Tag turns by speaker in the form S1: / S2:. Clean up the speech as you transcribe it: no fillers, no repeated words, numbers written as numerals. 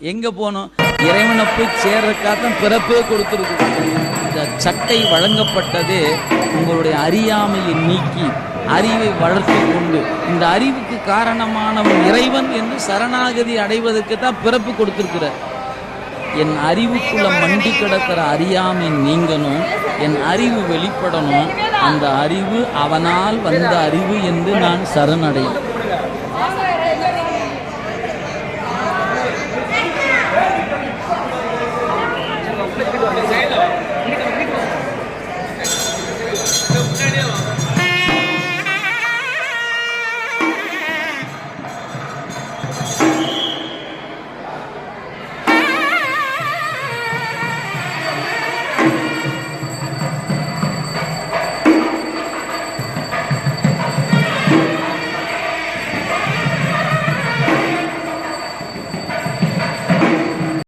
S1: எங்க போனோம்? இறைவனை போய் சேர்றதுக்காகத்தான் பிறப்பே கொடுத்துருக்கு. இந்த சட்டை வழங்கப்பட்டதே உங்களுடைய அறியாமையை நீக்கி அறிவை வளர்த்து கொண்டு இந்த அறிவுக்கு காரணமானவன் இறைவன் என்று சரணாகதி அடைவதற்கு தான் பிறப்பு கொடுத்திருக்கிறார். என் அறிவுக்குள்ள மண்டி கிடக்கிற அறியாமை நீங்கணும், என் அறிவு வெளிப்படணும். அந்த அறிவு அவனால் வந்த அறிவு என்று நான் சரணடையும்.